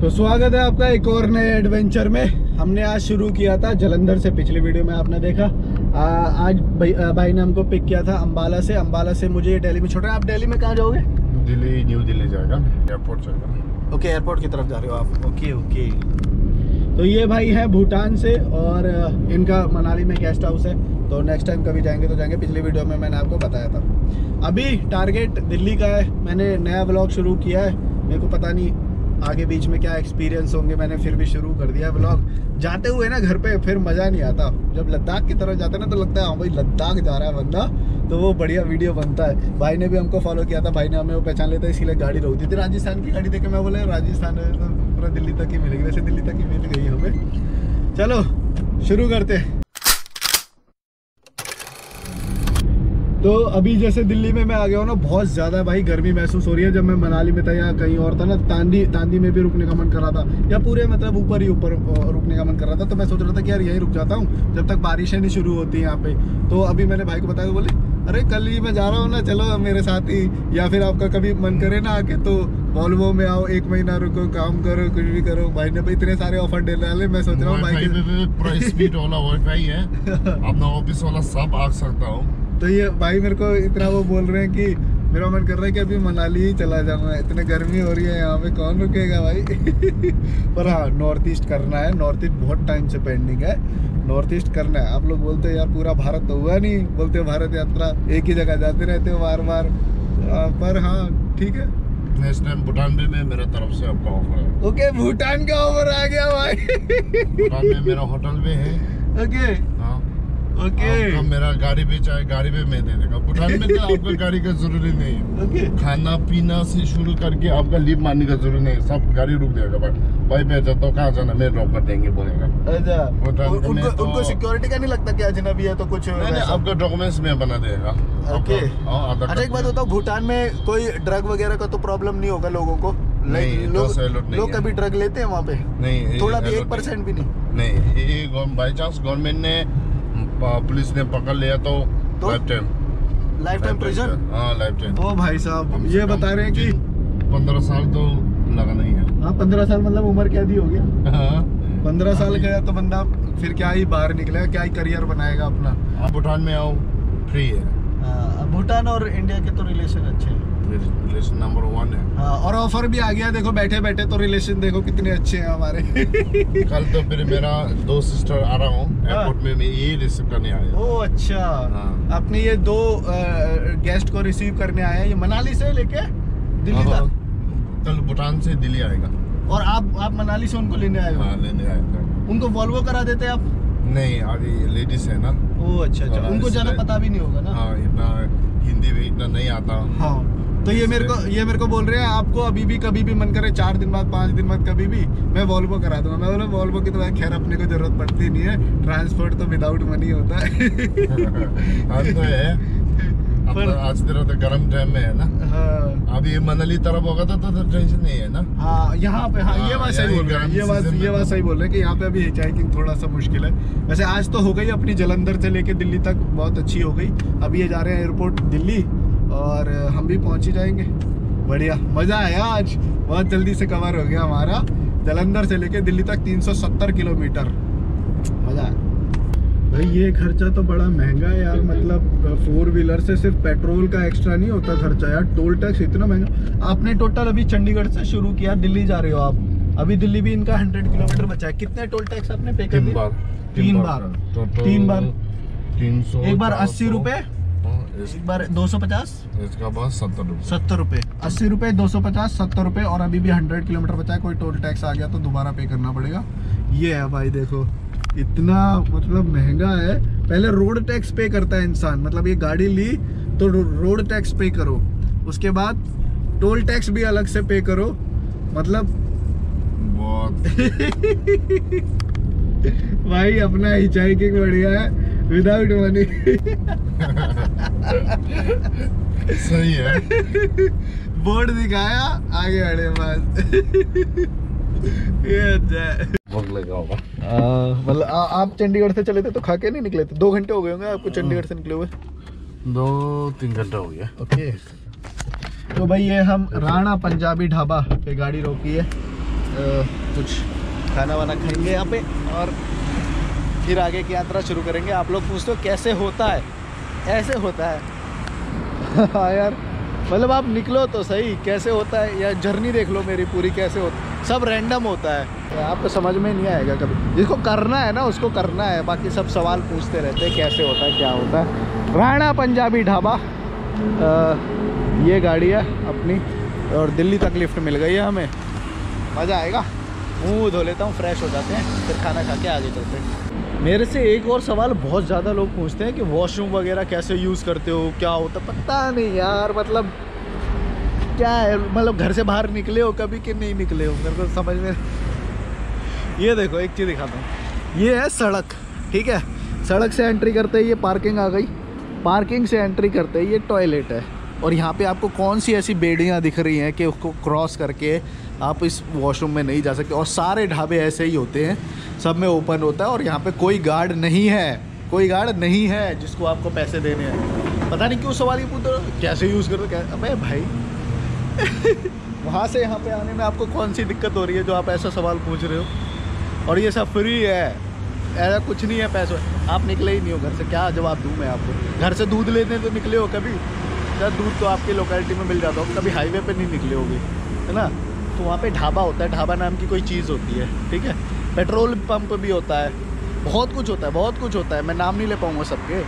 तो स्वागत है आपका एक और नए एडवेंचर में। हमने आज शुरू किया था जलंधर से, पिछली वीडियो में आपने देखा। आज भाई ने हमको पिक किया था अंबाला से। अंबाला से मुझे दिल्ली में छोड़ रहे हैं। आप दिल्ली में कहाँ जाओगे? दिल्ली, न्यू दिल्ली जाएगा, एयरपोर्ट जाएगा। ओके, एयरपोर्ट की तरफ जा रहे हो आप। Okay okay. तो ये भाई है भूटान से और इनका मनाली में गेस्ट हाउस है। तो नेक्स्ट टाइम कभी जाएंगे तो जाएंगे। पिछली वीडियो में मैंने आपको बताया था। अभी टारगेट दिल्ली का है। मैंने नया व्लॉग शुरू किया है। मेरे को पता नहीं आगे बीच में क्या एक्सपीरियंस होंगे। मैंने फिर भी शुरू कर दिया व्लॉग। जाते हुए ना घर पे फिर मज़ा नहीं आता। जब लद्दाख की तरफ जाते ना तो लगता है हाँ भाई लद्दाख जा रहा है बंदा, तो वो बढ़िया वीडियो बनता है। भाई ने भी हमको फॉलो किया था। भाई ने हमें वो पहचान लेता है, इसीलिए गाड़ी रोक दी थी। राजस्थान की गाड़ी देखे मैं बोले राजस्थान तो पूरा दिल्ली तक ही मिलेगी। वैसे दिल्ली तक ही मिल गई हमें। चलो शुरू करते हैं। तो अभी जैसे दिल्ली में मैं आ गया हूँ ना, बहुत ज़्यादा भाई गर्मी महसूस हो रही है। जब मैं मनाली में था या कहीं और था ना, तांदी में भी रुकने का मन कर रहा था, या पूरे मतलब ऊपर ही ऊपर रुकने का मन कर रहा था। तो मैं सोच रहा था कि यार यहीं रुक जाता हूँ जब तक बारिशें नहीं शुरू होती हैं यहाँ पे। तो अभी मैंने भाई को बताया, तो बोले अरे कल ही मैं जा रहा हूँ ना, चलो मेरे साथ ही। या फिर आपका कभी मन करे ना आके तो वॉल्वो में आओ, 1 महीना रुको, काम करो, कुछ भी करो। भाई ने भाई इतने सारे ऑफर दे डाले। मैं सोच रहा हूँ भाई पूरा स्पीड वाला वाईफाई है, अपना ऑफिस वाला सब आ सकता हूँ। तो ये भाई मेरे को इतना वो बोल रहे हैं कि मेरा मन कर रहा है कि अभी मनाली ही चला जाऊंगा। इतनी गर्मी हो रही है यहाँ पे, कौन रुकेगा भाई। पर हाँ, नॉर्थ ईस्ट करना है। नॉर्थ ईस्ट बहुत टाइम से पेंडिंग है। नॉर्थ ईस्ट करना है। आप लोग बोलते हैं यार पूरा भारत तो हुआ नहीं, बोलते हो भारत यात्रा, एक ही जगह जाते रहते हो बार बार। पर हाँ ठीक है, नेक्स्ट टाइम भूटान में मेरे तरफ से आपका ऑफर है। ओके, भूटान का ऑफर आ गया भाई। भूटान में मेरा होटल भी है। ओके हाँ ओके। मेरा गाड़ी भी चाहे गाड़ी भी मैं दे देगा। भूटान में तो आपको गाड़ी का जरूरी नहीं है। ओके, खाना पीना से शुरू करके आपका लीव मारने का जरूरी नहीं है, सब गाड़ी रुक जाएगा। भाई मैं जाता हूँ, कहाँ जाना, मैं ड्रॉप कर देंगे बोलेगा। अच्छा, तो उनको सिक्योरिटी का नहीं लगता कि अजनबी है तो कुछ नहीं, आपका डॉक्यूमेंट्स में बना देगा। ओके। अच्छा एक बात बताओ, भूटान में कोई ड्रग वगैरह का तो प्रॉब्लम नहीं होगा लोगों को? लोग कभी ड्रग लेते हैं वहाँ पे? नहीं, थोड़ा भी 1% भी नहीं। बाई चांस गवर्नमेंट ने, पुलिस ने पकड़ लिया तो लाइफ टाइम प्रिजन। हाँ, लाइफ टाइम। ओ भाई साहब, ये बता रहे हैं कि 15 साल तो लगा नहीं है। हाँ, 15 साल मतलब उम्र कैद ही हो गया। हाँ, 15 साल गया तो बंदा फिर क्या ही बाहर निकलेगा, क्या ही करियर बनाएगा अपना। आप भूटान में आओ, फ्री है। भूटान और इंडिया के तो रिलेशन अच्छे हैं, रिलेशन नंबर 1 है। हाँ, और ऑफर भी आ गया। देखो बैठे बैठे तो रिलेशन देखो कितने अच्छे हैं हमारे। कल तो फिर मेरा 2 सिस्टर आ रहा हूँ एयरपोर्ट में, मैं ये रिसीव करने आया। ओह अच्छा। आपने ये 2 गेस्ट को रिसीव करने आया, ये मनाली से लेके दिल्ली तक? कल भूटान से दिल्ली आएगा। और आप मनाली से उनको लेने आए हो? हाँ, लेने आएगा। उनको वॉल्वो करा देते आप? नहीं, आगे लेडीज है ना। ओह अच्छा अच्छा। उनको ज्यादा पता भी नहीं होगा ना। हाँ, इतना हिंदी भी इतना नहीं आता। हाँ, तो ये मेरे को बोल रहे हैं आपको अभी भी कभी भी मन करे 4 दिन बाद 5 दिन बाद कभी भी मैं वॉल्वो करा दूंगा। मैं बोला वॉल्वो की तो खैर अपने को जरूरत पड़ती नहीं है, ट्रांसपोर्ट तो विदाउट मनी होता है। हाँ तो है। आज तेरा तो गर्म टाइम में है ना। हाँ, अभी मनाली तरफ होगा तो टेंशन नहीं है ना। हाँ यहाँ पे, हाँ ये बात सही बोल रहे हैं। ये बात सही बोल रहे हैं कि यहाँ पे अभी हिचहाइकिंग थोड़ा सा मुश्किल है। वैसे आज तो हो गई अपनी, जलंधर से लेके दिल्ली तक बहुत अच्छी हो गई। अभी ये जा रहे हैं एयरपोर्ट दिल्ली और हम भी पहुंच ही जाएंगे। बढ़िया, मजा आया आज। बहुत जल्दी से कवर हो गया हमारा जलंधर से लेके दिल्ली तक 370 किलोमीटर। मजा आया भाई। ये खर्चा तो बड़ा महंगा है यार। मतलब 4 व्हीलर से सिर्फ पेट्रोल का एक्स्ट्रा नहीं होता खर्चा यार, टोल टैक्स इतना महंगा। आपने टोटल अभी चंडीगढ़ से शुरू किया, दिल्ली जा रहे हो आप। अभी दिल्ली भी इनका 100 किलोमीटर बचा है। कितने टोल टैक्स आपने पे कर दिए? 3 बार। 300। एक बार 80 रुपए, एक बार 250, इसका बाद 70 रुपए। 80 रुपए, 250, 70 रुपए। और अभी भी 100 किलोमीटर बचा है। कोई टोल टैक्स आ गया तो दोबारा पे करना पड़ेगा। ये है भाई, देखो इतना मतलब महंगा है। पहले रोड टैक्स पे करता है इंसान, मतलब ये गाड़ी ली तो रोड टैक्स पे करो, उसके बाद टोल टैक्स भी अलग से पे करो। मतलब बहुत भाई अपना हिचहाइकिंग बढ़िया है विदाउट मनी। सही है। बोर्ड दिखाया, आगे बढ़े बस। ये अच्छा है। लगा होगा। मतलब आप चंडीगढ़ से चले थे तो खा के नहीं निकले थे? 2 घंटे हो गए होंगे आपको चंडीगढ़ से निकले हुए? 2-3 घंटे हो गया। ओके, तो भाई ये हम राणा पंजाबी ढाबा पे गाड़ी रोकी है। कुछ खाना वाना खाएंगे यहाँ पे और फिर आगे की यात्रा शुरू करेंगे। आप लोग पूछते हो कैसे होता है, ऐसे होता है। हाँ यार, मतलब आप निकलो तो सही, कैसे होता है, या जर्नी देख लो मेरी पूरी कैसे होता है, सब रैंडम होता है। आपको समझ में नहीं आएगा कभी, जिसको करना है ना उसको करना है, बाकी सब सवाल पूछते रहते हैं कैसे होता है क्या होता है। राणा पंजाबी ढाबा, ये गाड़ी है अपनी और दिल्ली तक लिफ्ट मिल गई है हमें, मज़ा आएगा। मुँह धो लेता हूँ, फ्रेश हो जाते हैं, फिर खाना खा के आगे चलते हैं। मेरे से एक और सवाल बहुत ज़्यादा लोग पूछते हैं कि वॉशरूम वगैरह कैसे यूज़ करते हो, क्या होता, पता नहीं यार, मतलब क्या है, मतलब घर से बाहर निकले हो कभी कि नहीं निकले हो, मेरे को समझ में। ये देखो एक चीज़ दिखाता हूँ, ये है सड़क, ठीक है। सड़क से एंट्री करते ही ये पार्किंग आ गई, पार्किंग से एंट्री करते ही ये टॉयलेट है, और यहाँ पे आपको कौन सी ऐसी बेड़ियाँ दिख रही हैं कि उसको क्रॉस करके आप इस वॉशरूम में नहीं जा सकते। और सारे ढाबे ऐसे ही होते हैं, सब में ओपन होता है, और यहाँ पे कोई गार्ड नहीं है, कोई गार्ड नहीं है जिसको आपको पैसे देने हैं। पता नहीं क्यों सवाल ये पूछ रहे हो कैसे यूज़ करते, क्या, अबे भाई वहाँ से यहाँ पे आने में आपको कौन सी दिक्कत हो रही है जो आप ऐसा सवाल पूछ रहे हो। और ये सब फ्री है, ऐसा कुछ नहीं है पैसों, आप निकले ही नहीं हो घर से, क्या जवाब दूँ मैं आपको। घर से दूध लेने तो निकले हो कभी, क्या दूध तो आपकी लोकेलिटी में मिल जाता हो, कभी हाईवे पे नहीं निकले होगे, है ना। तो वहाँ पे ढाबा होता है, ढाबा नाम की कोई चीज़ होती है, ठीक है। पेट्रोल पंप भी होता है, बहुत कुछ होता है, बहुत कुछ होता है, मैं नाम नहीं ले पाऊँगा सबके।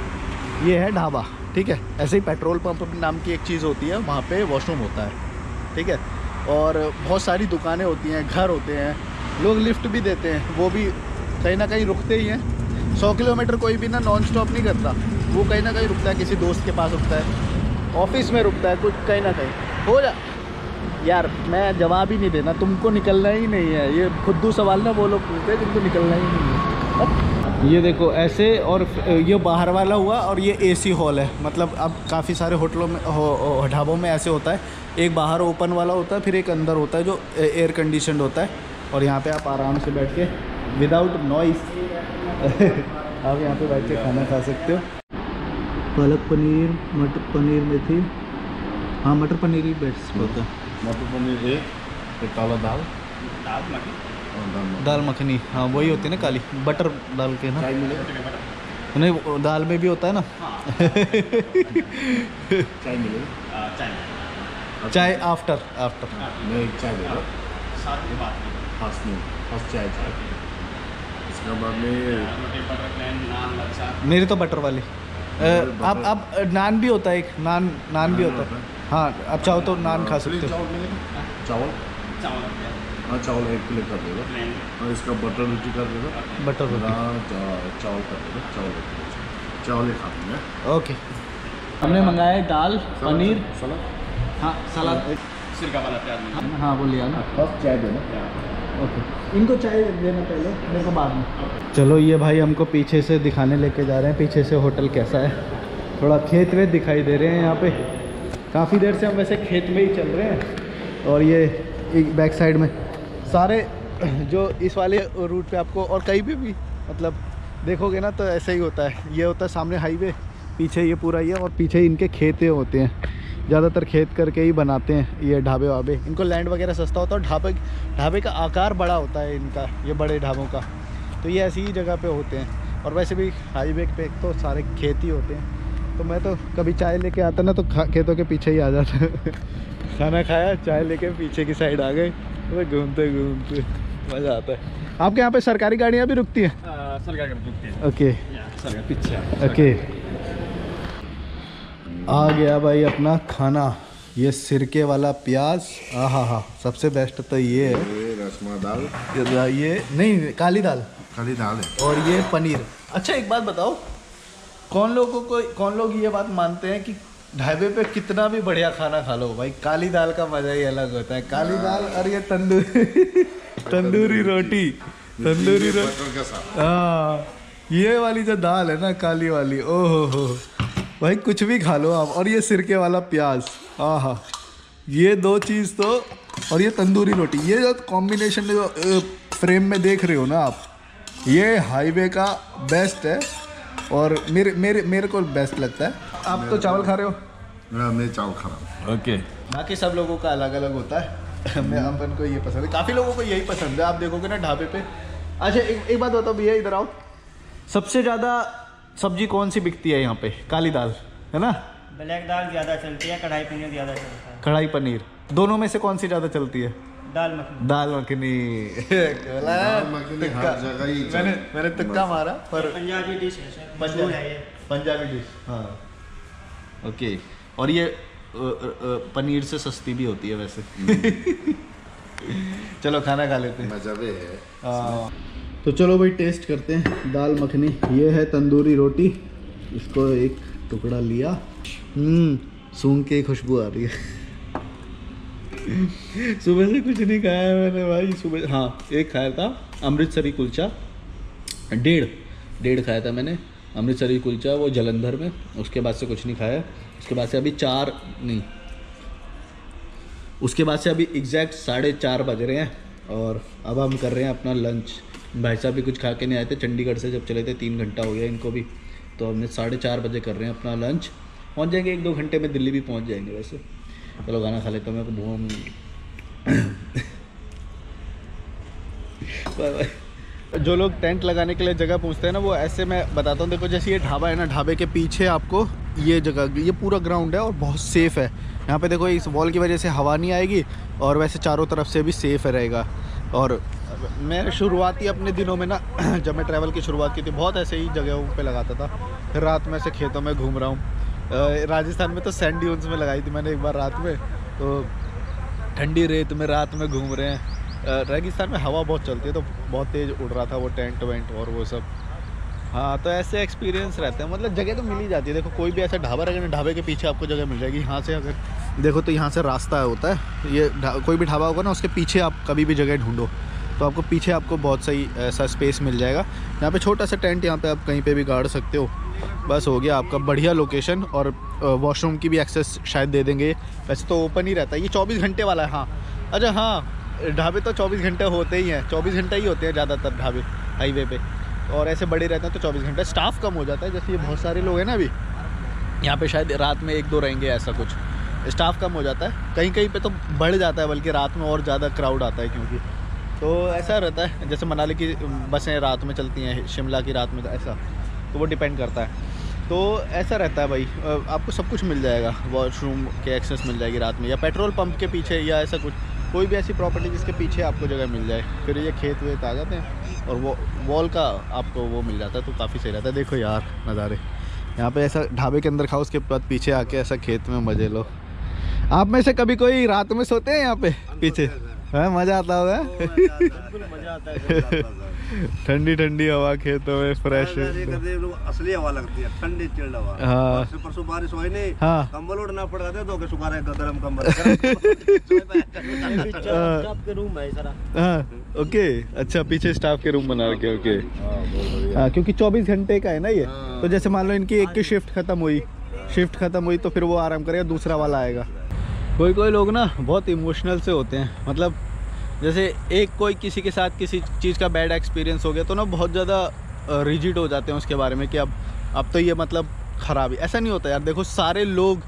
ये है ढाबा, ठीक है। ऐसे ही पेट्रोल पंप नाम की एक चीज़ होती है, वहाँ पे वॉशरूम होता है, ठीक है। और बहुत सारी दुकानें होती हैं, घर होते हैं, लोग लिफ्ट भी देते हैं, वो भी कहीं ना कहीं रुकते ही हैं। 100 किलोमीटर कोई भी ना नॉन स्टॉप नहीं करता, वो कहीं ना कहीं रुकता है, किसी दोस्त के पास रुकता है, ऑफिस में रुकता है, कुछ कहीं ना कहीं हो जा। यार मैं जवाब ही नहीं देना, तुमको निकलना ही नहीं है, ये खुद्दू सवाल ना वो लोग पूछते हैं जिनको निकलना ही नहीं है। ये देखो ऐसे, और ये बाहर वाला हुआ, और ये एसी हॉल है। मतलब अब काफ़ी सारे होटलों में, ढाबों में ऐसे होता है, एक बाहर ओपन वाला होता है, फिर एक अंदर होता है जो एयर कंडीशनड होता है, और यहाँ पे आप आराम से बैठ के विदाउट नॉइस आप यहाँ पे बैठ के खाना खा सकते हो। पालक पनीर, मटर पनीर में थी, हाँ मटर पनीर ही बेस्ट होता है। मटर पनीर एक काला दाल, दाल मखनी, हाँ वही होती है ना काली, बटर डाल के ना। चाय मिले, नहीं दाल में भी होता है ना। चाय मिले, चाय आफ्टर नहीं चाय दे दो, फर्स्ट चाय, इसके बाद में मेरी तो बटर वाली। आप नान भी होता है, एक नान भी होता है, हाँ आप चाहो तो नान खा सकते हो। चावल, हाँ चावल 1 प्लेट कर देगा, और इसका बटर रोटी कर देगा, बटर रोटी, चावल कर देगा, चावल ही खा देंगे। ओके, हमने मंगाया दाल पनीर, सलाद, हाँ सलाद, सिरका वाला प्याज, हाँ वो लिया ना। फर्स्ट चाय देना, ओके, इनको चाय देना पहले, मेरे को बाद में। चलो ये भाई हमको पीछे से दिखाने लेके जा रहे हैं, पीछे से होटल कैसा है, थोड़ा खेत वेत दिखाई दे रहे हैं यहाँ पे। काफ़ी देर से हम वैसे खेत में ही चल रहे हैं, और ये एक बैक साइड में सारे जो इस वाले रूट पे आपको, और कहीं भी मतलब देखोगे ना तो ऐसा ही होता है। ये होता है सामने हाईवे, पीछे ये पूरा ये, और पीछे इनके खेते होते हैं, ज़्यादातर खेत करके ही बनाते हैं ये ढाबे वाबे। इनको लैंड वगैरह सस्ता होता है, और ढाबे का आकार बड़ा होता है इनका, ये बड़े ढाबों का, तो ये ऐसी ही जगह पे होते हैं। और वैसे भी हाईवे पे तो सारे खेत ही होते हैं, तो मैं तो कभी चाय लेके आता ना तो खेतों के पीछे ही आ जाता। खाना खाया, चाय लेके पीछे की साइड आ गए, तो घूमते घूमते मज़ा आता है। आपके यहाँ पे सरकारी गाड़ियाँ भी रुकती हैं? सरकार रुकती है, ओके, सरकार पीछे, ओके। आ गया भाई अपना खाना, ये सिरके वाला प्याज, हाँ सबसे बेस्ट तो ये है। रसमा दाल, ये नहीं काली दाल है, और ये पनीर। अच्छा एक बात बताओ, कौन लोग ये बात मानते हैं कि ढाबे पे कितना भी बढ़िया खाना खा लो भाई, काली दाल का मजा ही अलग होता है। काली दाल और ये तंदूरी रोटी, हाँ ये वाली जो दाल है ना काली वाली, ओहो हो भाई, कुछ भी खा लो आप। और ये सिरके वाला प्याज, हाँ ये दो चीज़ तो, और ये तंदूरी रोटी, ये जो कॉम्बिनेशन जो फ्रेम में देख रहे हो ना आप, ये हाईवे का बेस्ट है, और मेरे को बेस्ट लगता है। आप तो चावल खा रहे हो? मैं चावल खा रहा हूँ। ओके, बाकी सब लोगों का अलग अलग होता है। मैं अपन को ये पसंद है, काफ़ी लोगों को यही पसंद है। आप देखोगे ना ढाबे पे। अच्छा एक बात बताओ भैया, इधर आओ, सबसे ज़्यादा सब्जी कौन सी बिकती है यहाँ पे? काली दाल है ना? ब्लैक दाल ज़्यादा चलती है, कढ़ाई पनीर ज़्यादा चलता है। कढ़ाई पनीर, दोनों में से कौन सी ज़्यादा चलती है? दाल मखनी। दाल मखनी। हर जगह ही मैंने तुक्का मारा पर पंजाबी डिश है सर, पंजाबी मशहूर है ये। पंजाबी डिश, हाँ ओके। और ये पनीर से सस्ती भी होती है वैसे। चलो खाना खा लेते हैं, मज़े है। हाँ तो चलो भाई टेस्ट करते हैं दाल मखनी। ये है तंदूरी रोटी, इसको एक टुकड़ा लिया। सूंघ के खुशबू आ रही है। सुबह से कुछ नहीं खाया है मैंने भाई। सुबह हाँ एक खाया था अमृतसरी कुलचा, डेढ़ खाया था मैंने अमृतसरी कुलचा, वो जलंधर में। उसके बाद से कुछ नहीं खाया। उसके बाद से अभी उसके बाद से अभी एग्जैक्ट 4:30 बज रहे हैं और अब हम कर रहे हैं अपना लंच। भाई साहब भी कुछ खा के नहीं आए थे चंडीगढ़ से, जब चले थे 3 घंटा हो गया इनको भी। तो हमने 4:30 बजे कर रहे हैं अपना लंच। पहुंच जाएंगे 1-2 घंटे में, दिल्ली भी पहुंच जाएंगे वैसे। चलो खाना खा लेता हूँ मैं घूम। जो लोग टेंट लगाने के लिए जगह पूछते हैं ना, वो ऐसे मैं बताता हूँ। देखो जैसे ये ढाबा है ना, ढाबे के पीछे आपको ये जगह, ये पूरा ग्राउंड है और बहुत सेफ़ है। यहाँ पे देखो इस वॉल की वजह से हवा नहीं आएगी और वैसे चारों तरफ से भी सेफ़ रहेगा। और मैं शुरुआती अपने दिनों में ना, जब मैं ट्रैवल की शुरुआत की थी, बहुत ऐसे ही जगहों पे लगाता था। फिर रात में ऐसे खेतों में घूम रहा हूँ। राजस्थान में तो सैंड ड्यून्स में लगाई थी मैंने एक बार रात में, तो ठंडी रेत में रात में घूम रहे हैं। रेगिस्तान में हवा बहुत चलती है तो बहुत तेज़ उड़ रहा था वो टेंट वेंट और वो सब। हाँ तो ऐसे एक्सपीरियंस रहते हैं, मतलब जगह तो मिल ही जाती है। देखो कोई भी ऐसा ढाबा रहेगा ना, ढाबे के पीछे आपको जगह मिल जाएगी। यहाँ से अगर देखो तो यहाँ से रास्ता होता है, ये कोई भी ढाबा होगा ना, उसके पीछे आप कभी भी जगह ढूंढो तो आपको पीछे आपको बहुत सही ऐसा स्पेस मिल जाएगा। यहाँ पे छोटा सा टेंट, यहाँ पे आप कहीं पे भी गाड़ सकते हो, बस हो गया आपका बढ़िया लोकेशन। और वॉशरूम की भी एक्सेस शायद दे देंगे, वैसे तो ओपन ही रहता है। ये 24 घंटे वाला है। हाँ अच्छा, हाँ ढाबे तो 24 घंटे होते ही हैं, 24 घंटे ही होते हैं ज़्यादातर ढाबे हाईवे पे, और ऐसे बड़े रहते हैं तो 24 घंटे। स्टाफ कम हो जाता है, जैसे ये बहुत सारे लोग हैं ना अभी यहाँ पे, शायद रात में 1-2 रहेंगे ऐसा कुछ, स्टाफ कम हो जाता है। कहीं कहीं पे तो बढ़ जाता है, बल्कि रात में और ज़्यादा क्राउड आता है क्योंकि, तो ऐसा रहता है। जैसे मनाली की बसें रात में चलती हैं, शिमला की रात में, तो ऐसा, तो वो डिपेंड करता है। तो ऐसा रहता है भाई, आपको सब कुछ मिल जाएगा, वॉशरूम के एक्सेस मिल जाएगी रात में, या पेट्रोल पंप के पीछे, या ऐसा कुछ कोई भी ऐसी प्रॉपर्टी जिसके पीछे आपको जगह मिल जाए। फिर ये खेत वेत आ जाते हैं और वो वॉल का आपको वो मिल जाता है, तो काफ़ी सही रहता है। देखो यार नज़ारे यहाँ पे, ऐसा ढाबे के अंदर खाओ, उसके बाद पीछे आके ऐसा खेत में मज़े लो। आप में से कभी कोई रात में सोते हैं यहाँ पे पीछे? हाँ मज़ा आता होगा। मज़ा आता है। ठंडी ठंडी हवा खेतों में, फ्रेश असली हवा लगती है, ठंडी चिल्ड हवा। हाँ परसों बारिश हुई नहीं, हाँ कंबल उड़ना पड़ रहा था, तो सुखा रहे गरम कंबल। के रूम है सारा। हाँ ओके, अच्छा पीछे स्टाफ के रूम बना रखे। ओके हाँ, क्योंकि 24 घंटे का है ना ये, तो जैसे मान लो इनकी एक की शिफ्ट खत्म हुई तो फिर वो आराम करेगा, दूसरा वाला आएगा। कोई लोग ना बहुत इमोशनल से होते हैं, मतलब जैसे कोई किसी के साथ किसी चीज़ का बैड एक्सपीरियंस हो गया तो ना बहुत ज़्यादा रिजिड हो जाते हैं उसके बारे में कि अब तो ये मतलब ख़राब ही। ऐसा नहीं होता यार, देखो सारे लोग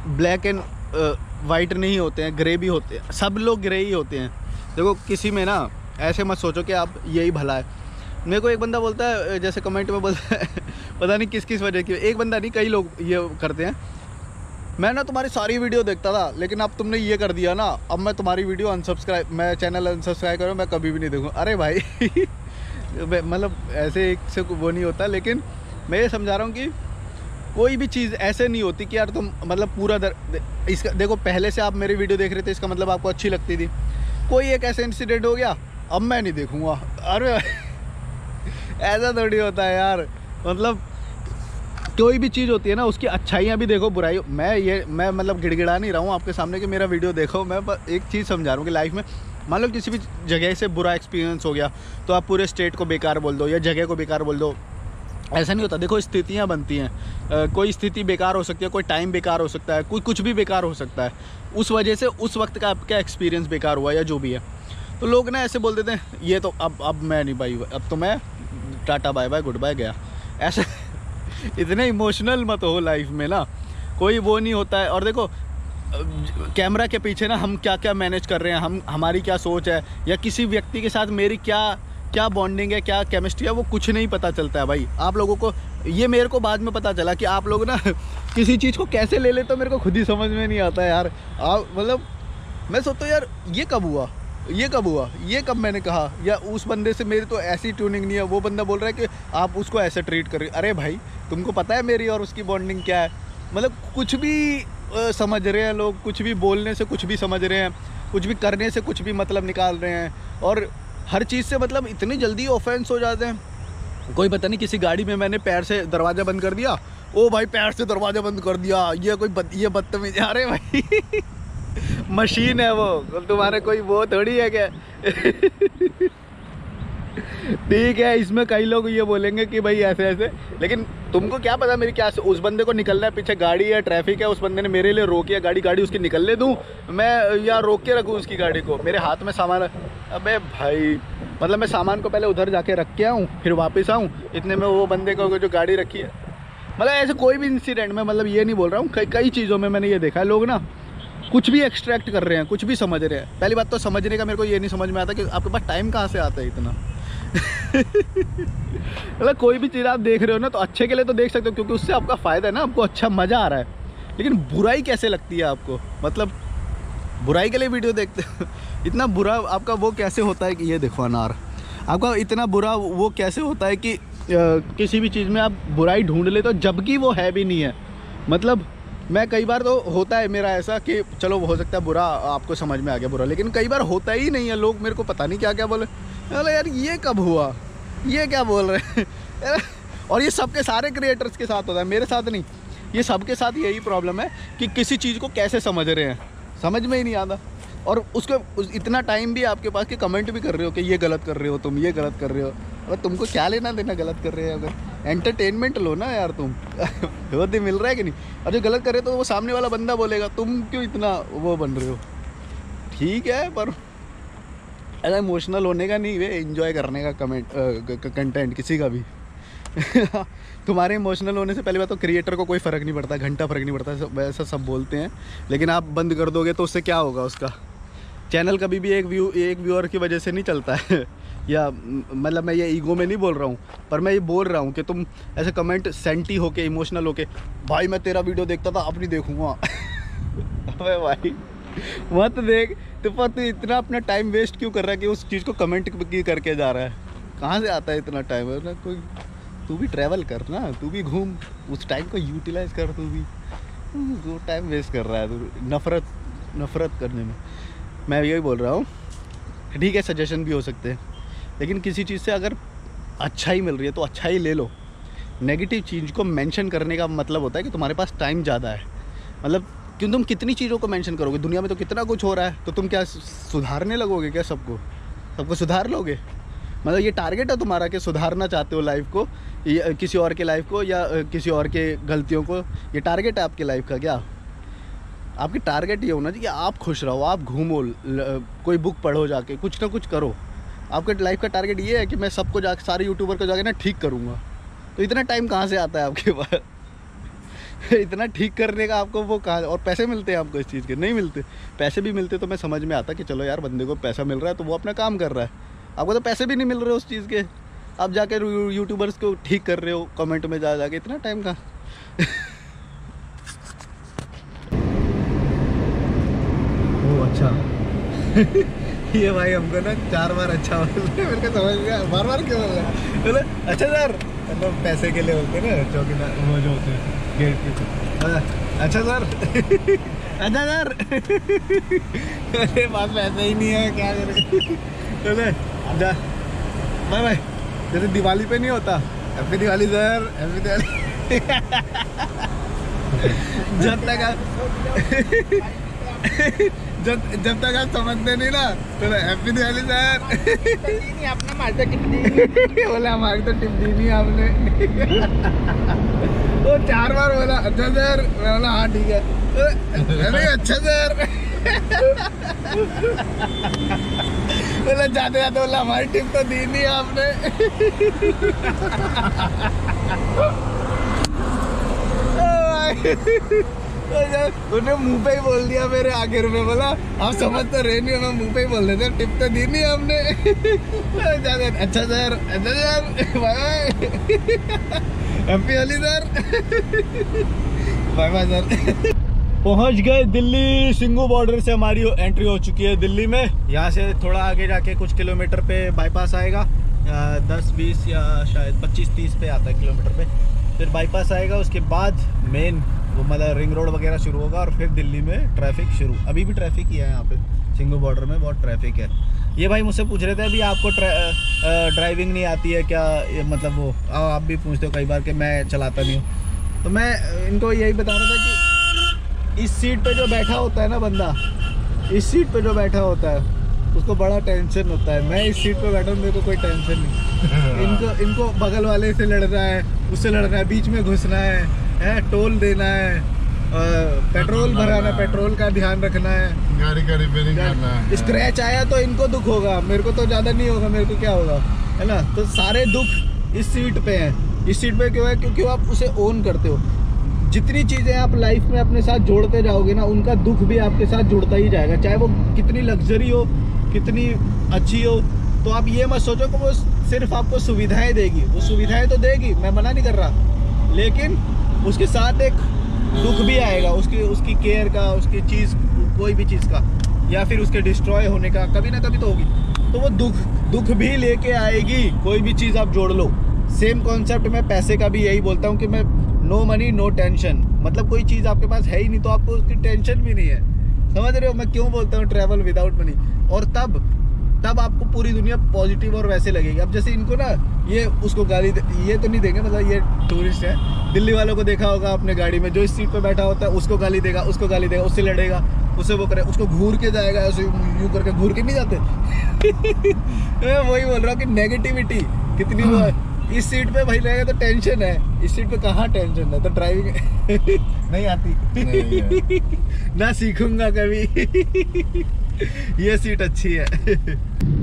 ब्लैक एंड वाइट नहीं होते हैं, ग्रे भी होते हैं, सब लोग ग्रे ही होते हैं। देखो किसी में ना ऐसे मत सोचो कि आप यही भला है। मेरे को एक बंदा बोलता है, जैसे कमेंट में बोलता है, पता नहीं किस वजह की, एक बंदा नहीं कई लोग ये करते हैं, मैं ना तुम्हारी सारी वीडियो देखता था लेकिन अब तुमने ये कर दिया ना, अब मैं तुम्हारी वीडियो अनसब्सक्राइब, मैं चैनल अनसब्सक्राइब करूँ, मैं कभी भी नहीं देखूँ। अरे भाई मतलब ऐसे एक से वो नहीं होता, लेकिन मैं ये समझा रहा हूँ कि कोई भी चीज़ ऐसे नहीं होती कि यार तुम मतलब पूरा इसका देखो, पहले से आप मेरी वीडियो देख रहे थे, इसका मतलब आपको अच्छी लगती थी। कोई एक ऐसा इंसिडेंट हो गया, अब मैं नहीं देखूँगा। अरे ऐसा थोड़ी होता है यार, मतलब कोई भी चीज़ होती है ना, उसकी अच्छाइयाँ भी देखो, बुराई। मैं मतलब गिड़गिड़ा नहीं रहा हूँ आपके सामने कि मेरा वीडियो देखो, मैं एक चीज़ समझा रहा हूँ कि लाइफ में मान लो किसी भी जगह से बुरा एक्सपीरियंस हो गया तो आप पूरे स्टेट को बेकार बोल दो या जगह को बेकार बोल दो, ऐसा नहीं होता। देखो स्थितियाँ बनती हैं, कोई स्थिति बेकार हो सकती है, कोई टाइम बेकार हो सकता है, कोई कुछ भी बेकार हो सकता है, उस वजह से उस वक्त का आपका एक्सपीरियंस बेकार हुआ या जो भी है। तो लोग ना ऐसे बोल देते हैं ये तो अब मैं नहीं भाई, अब तो मैं टाटा बाय बाय गुड बाय गया। ऐसे इतने इमोशनल मत हो लाइफ में ना, कोई वो नहीं होता है। और देखो कैमरा के पीछे ना हम क्या क्या मैनेज कर रहे हैं, हमारी क्या सोच है, या किसी व्यक्ति के साथ मेरी क्या बॉन्डिंग है, क्या केमिस्ट्री है, वो कुछ नहीं पता चलता है भाई। आप लोगों को ये मेरे को बाद में पता चला कि आप लोग ना किसी चीज़ को कैसे ले लेते हो, मेरे को खुद ही समझ में नहीं आता यार। आप मतलब मैं सोचता हूँ यार ये कब हुआ, ये कब मैंने कहा, या उस बंदे से मेरी तो ऐसी ट्यूनिंग नहीं है, वो बंदा बोल रहा है कि आप उसको ऐसे ट्रीट कर रहे। अरे भाई तुमको पता है मेरी और उसकी बॉन्डिंग क्या है? मतलब कुछ भी समझ रहे हैं लोग, कुछ भी बोलने से कुछ भी समझ रहे हैं, कुछ भी करने से कुछ भी मतलब निकाल रहे हैं, और हर चीज़ से मतलब इतनी जल्दी ऑफेंस हो जाते हैं। कोई पता नहीं किसी गाड़ी में मैंने पैर से दरवाज़ा बंद कर दिया, ओ भाई पैर से दरवाज़ा बंद कर दिया, ये बदतमीज। अरे भाई मशीन है वो, तुम्हारे कोई वो थोड़ी है क्या? ठीक है, इसमें कई लोग ये बोलेंगे कि भाई ऐसे ऐसे, लेकिन तुमको क्या पता मेरी क्या, उस बंदे को निकलना है, पीछे गाड़ी है, ट्रैफिक है, उस बंदे ने मेरे लिए रोकी है गाड़ी उसकी निकलने दूँ मैं, या रोक के रखूँ उसकी गाड़ी को? मेरे हाथ में सामान है। अबे भाई मतलब मैं सामान को पहले उधर जाके रख के आऊँ, फिर वापस आऊँ, इतने में वो बंदे को जो गाड़ी रखी है। मतलब ऐसे कोई भी इंसिडेंट में, मतलब ये नहीं बोल रहा हूँ, कई चीज़ों में मैंने ये देखा है, लोग ना कुछ भी एक्सट्रैक्ट कर रहे हैं, कुछ भी समझ रहे हैं। पहली बात तो समझने का मेरे को ये नहीं समझ में आता कि आपके पास टाइम कहाँ से आता है इतना। मतलब कोई भी चीज़ आप देख रहे हो ना तो अच्छे के लिए तो देख सकते हो, क्योंकि उससे आपका फ़ायदा है ना, आपको अच्छा मज़ा आ रहा है। लेकिन बुराई कैसे लगती है आपको? मतलब बुराई के लिए वीडियो देखते हो, इतना बुरा आपका वो कैसे होता है कि ये देखो अनार, आपका इतना बुरा वो कैसे होता है कि किसी भी चीज़ में आप बुराई ढूंढ लेते हो जबकि वो है भी नहीं है। मतलब मैं कई बार तो होता है मेरा ऐसा कि चलो हो सकता है बुरा आपको समझ में आ गया बुरा, लेकिन कई बार होता ही नहीं है। लोग मेरे को पता नहीं क्या क्या बोले, अरे यार ये कब हुआ, ये क्या बोल रहे हैं। और ये सबके सारे क्रिएटर्स के साथ होता है, मेरे साथ नहीं, ये सबके साथ यही प्रॉब्लम है कि किसी चीज़ को कैसे समझ रहे हैं, समझ में ही नहीं आता। और उसको इतना टाइम भी आपके पास कि कमेंट भी कर रहे हो कि ये गलत कर रहे हो तुम, ये गलत कर रहे हो। अगर तुमको क्या लेना देना गलत कर रहे हो, अगर एंटरटेनमेंट लो ना यार तुम। बहुत ही मिल रहा है कि नहीं? और जो गलत करे तो वो सामने वाला बंदा बोलेगा तुम क्यों इतना वो बन रहे हो। ठीक है, पर ऐसा इमोशनल होने का नहीं, वे एंजॉय करने का कंटेंट किसी का भी। तुम्हारे इमोशनल होने से पहली बात तो क्रिएटर को कोई फ़र्क नहीं पड़ता, घंटा फ़र्क नहीं पड़ता, वैसा सब बोलते हैं। लेकिन आप बंद कर दोगे तो उससे क्या होगा? उसका चैनल कभी भी एक व्यूअर की वजह से नहीं चलता है। या मतलब मैं ये ईगो में नहीं बोल रहा हूँ, पर मैं ये बोल रहा हूँ कि तुम ऐसे कमेंट सेंटी होके, इमोशनल होके, भाई मैं तेरा वीडियो देखता था अब नहीं देखूँगा। अबे भाई मत देख, तो पर तू इतना अपना टाइम वेस्ट क्यों कर रहा है कि उस चीज़ को कमेंट करके जा रहा है? कहाँ से आता है इतना टाइम? ना कोई, तू भी ट्रैवल कर ना, तू भी घूम, उस टाइम को यूटिलाइज कर। तू भी वो टाइम वेस्ट कर रहा है तू नफ़रत करने में। मैं यही बोल रहा हूँ, ठीक है सजेशन भी हो सकते हैं, लेकिन किसी चीज़ से अगर अच्छा ही मिल रही है तो अच्छा ही ले लो। नेगेटिव चीज़ को मेंशन करने का मतलब होता है कि तुम्हारे पास टाइम ज़्यादा है। मतलब क्यों तुम कितनी चीज़ों को मेंशन करोगे? दुनिया में तो कितना कुछ हो रहा है, तो तुम क्या सुधारने लगोगे क्या? सबको सुधार लोगे? मतलब ये टारगेट है तुम्हारा कि सुधारना चाहते हो लाइफ को, या किसी और के लाइफ को, या किसी और के गलतियों को? ये टारगेट है आपकी लाइफ का क्या? आपकी टारगेट ये होना चाहिए कि आप खुश रहो, आप घूमो, कोई बुक पढ़ो, जाके कुछ ना कुछ करो। आपके लाइफ का टारगेट ये है कि मैं सबको जाके, सारे यूट्यूबर को जाके ना ठीक करूँगा। तो इतना टाइम कहाँ से आता है आपके पास? इतना ठीक करने का आपको वो कहाँ, और पैसे मिलते हैं आपको इस चीज़ के? नहीं मिलते। पैसे भी मिलते तो मैं समझ में आता कि चलो यार बंदे को पैसा मिल रहा है तो वो अपना काम कर रहा है। आपको तो पैसे भी नहीं मिल रहे उस चीज़ के, आप जाके यूट्यूबर्स को ठीक कर रहे हो कमेंट में जाके। इतना टाइम कहाँ? ओ अच्छा। ये भाई हमको ना 4 बार अच्छा बोल रहे, मेरे को समझ गया। बार क्यों बोल रहा है? बोले अच्छा सर, मतलब पैसे के लिए बोलते हैं ना, चौकीदार वो जो होते हैं गेट पे। अच्छा सर। अच्छा सर। अरे पास पैसे ही नहीं है, क्या करें? चले बाय बाय। जैसे दिवाली पे नहीं होता, happy Diwali sir, happy Diwali. जब तक आप समझते नहीं ना तो हैप्पी दिवाली सर। अपना मार्चा टिप बोला, हमारी तो टिप दी नहीं आपने। वो 4 बार बोला अच्छा सर, मैं बोला हाँ ठीक है। अरे अच्छा सर। बोला जाते जाते बोला हमारी टिप तो दी नहीं आपने। उन्हें मुंह पे ही बोल दिया मेरे आखिर में, बोला आप समझ तो रहे नहीं, मैं मुंह पे ही बोल देते, टिप तो दी नहीं हमने। अच्छा सर, अच्छा sir, bye happy Holi sir, bye bye sir. पहुंच गए दिल्ली, सिंघू बॉर्डर से हमारी एंट्री हो चुकी है दिल्ली में। यहाँ से थोड़ा आगे जाके कुछ किलोमीटर पे बाईपास आएगा, 10-20 या शायद 25-30 पे आता है किलोमीटर पे, फिर बाईपास आएगा, उसके बाद मेन वो मतलब रिंग रोड वगैरह शुरू होगा और फिर दिल्ली में ट्रैफिक शुरू। अभी भी ट्रैफिक ही है यहाँ पे, सिंघू बॉर्डर में बहुत ट्रैफिक है। ये भाई मुझसे पूछ रहे थे अभी आपको ड्राइविंग नहीं आती है क्या, मतलब वो आप भी पूछते हो कई बार कि मैं चलाता नहीं हूँ, तो मैं इनको यही बता रहा था कि इस सीट पे जो बैठा होता है ना बंदा, इस सीट पे जो बैठा होता है उसको बड़ा टेंशन होता है। मैं इस सीट पे बैठा हूँ, मेरे को कोई टेंशन नहीं। इनको बगल वाले से लड़ना है, उससे लड़ना है, बीच में घुसना है, टोल देना है, पेट्रोल भराना, पेट्रोल का ध्यान रखना है, गाड़ी का रिपेयरिंग करना है। स्क्रैच आया तो इनको दुख होगा, मेरे को तो ज़्यादा नहीं होगा, मेरे को क्या होगा, है ना। तो सारे दुख इस सीट पे हैं। इस सीट पे क्यों है? क्योंकि आप उसे ओन करते हो। जितनी चीज़ें आप लाइफ में अपने साथ जोड़ते जाओगे ना, उनका दुख भी आपके साथ जुड़ता ही जाएगा, चाहे वो कितनी लग्जरी हो, कितनी अच्छी हो। तो आप ये मत सोचो कि वो सिर्फ आपको सुविधाएं देगी, वो सुविधाएं तो देगी, मैं मना नहीं कर रहा, लेकिन उसके साथ एक दुख भी आएगा, उसकी केयर का, उसकी चीज़, कोई भी चीज़ का, या फिर उसके डिस्ट्रॉय होने का, कभी ना कभी तो होगी। तो वो दुख भी लेके आएगी, कोई भी चीज़ आप जोड़ लो। सेम कॉन्सेप्ट मैं पैसे का भी यही बोलता हूँ कि मैं नो मनी नो टेंशन, मतलब कोई चीज़ आपके पास है ही नहीं तो आपको उसकी टेंशन भी नहीं है। समझ रहे हो मैं क्यों बोलता हूँ ट्रैवल विदाउट मनी? और तब आपको पूरी दुनिया पॉजिटिव और वैसे लगेगी। अब जैसे इनको ना, ये उसको गाली ये तो नहीं देंगे, मतलब ये टूरिस्ट है, दिल्ली वालों को देखा होगा अपने गाड़ी में, जो इस सीट पे बैठा होता है उसको गाली देगा, उसको गाली देगा, उससे लड़ेगा, उससे वो करे, उसको घूर के जाएगा, ऐसे यूं करके घूर के नहीं जाते। मैं वही बोल रहा हूँ कि नेगेटिविटी कितनी वो है। इस सीट पे भाई रहेगा तो टेंशन है, इस सीट पे कहाँ टेंशन है? तो ड्राइविंग नहीं आती ना, सीखूंगा कभी। ये सीट अच्छी है।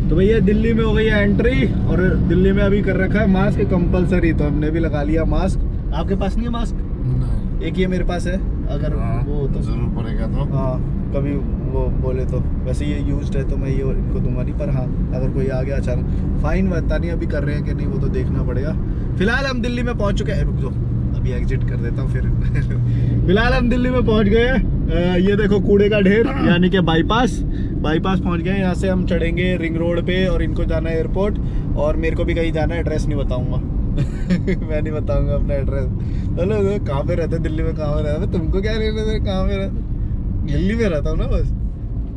तो भैया दिल्ली में हो गई है एंट्री, और दिल्ली में अभी कर रखा है मास्क कंपलसरी, तो हमने भी लगा लिया मास्क। आपके पास नहीं है मास्क? नहीं। एक ये मेरे पास है, अगर वो तो जरूर पड़ेगा तो, हाँ कभी वो बोले तो। वैसे ये यूज्ड है तो मैं ये इनको दूंगा नहीं, पर हाँ अगर कोई आ गया अचानक, फाइन पता नहीं अभी कर रहे हैं कि नहीं, वो तो देखना पड़ेगा। फिलहाल हम दिल्ली में पहुंच चुके हैं, रुक जाओ अभी एग्जिट कर देता हूँ फिर। फिलहाल हम दिल्ली में पहुंच गए हैं। ये देखो कूड़े का ढेर, यानी कि बाईपास पहुंच गए। यहाँ से हम चढ़ेंगे रिंग रोड पे और इनको जाना है एयरपोर्ट, और मेरे को भी कहीं जाना है, एड्रेस नहीं बताऊंगा। मैं नहीं बताऊंगा अपना एड्रेस। चलो कहाँ पे रहते दिल्ली में, कहाँ पे रहते, तुमको क्या लेना है, कहाँ पे रहते? दिल्ली में रहता हूँ ना बस।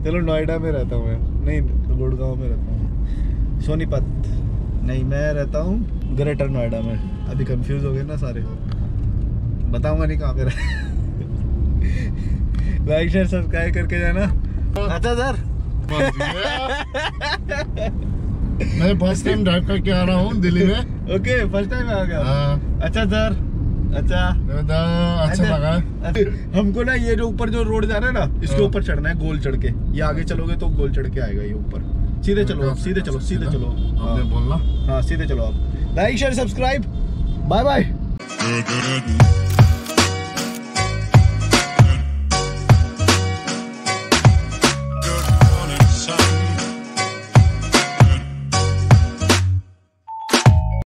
चलो नोएडा में रहता हूँ मैं, नहीं गुड़गांव में रहता हूँ, सोनीपत नहीं, मैं रहता हूँ ग्रेटर नोएडा में। अभी कंफ्यूज हो गए ना सारे, बताऊंगा नहीं कहाँ पे रह। लाइक शेयर सब्सक्राइब करके जाना। अच्छा सर, मैं फर्स्ट टाइम ड्राइव करके आ रहा हूँ दिल्ली में। ओके फर्स्ट टाइम आ गया। अच्छा सर, अच्छा लगा। हमको ना ये जो ऊपर जो रोड जा रहा है ना, इसके ऊपर चढ़ना है, गोल चढ़ के। ये आगे चलोगे तो गोल चढ़ के आएगा ये ऊपर। सीधे चलो आप, सीधे चलो, सीधे चलो, बोलना। हाँ सीधे चलो आप। Like share subscribe, bye bye.